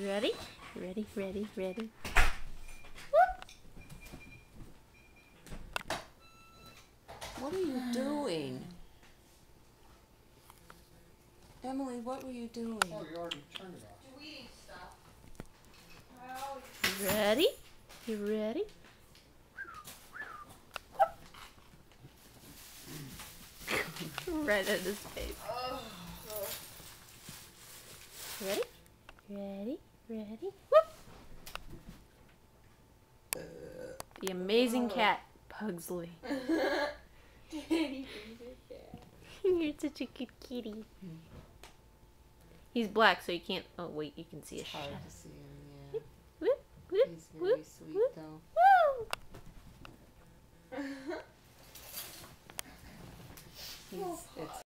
You ready? Ready, ready, ready. What are you doing? Emily, what were you doing? Oh, you already turned it off. You're eating stuff. You ready? You ready? Right at his face. Ready? Ready? Ready? Whoop! The amazing cat, Pugsley. You're such a good kitty. He's black, so you can't. Oh wait, you can see his Hard shadow. to see him, yeah. Whoop, whoop, He's very whoop, sweet, whoop. though. Woo! It's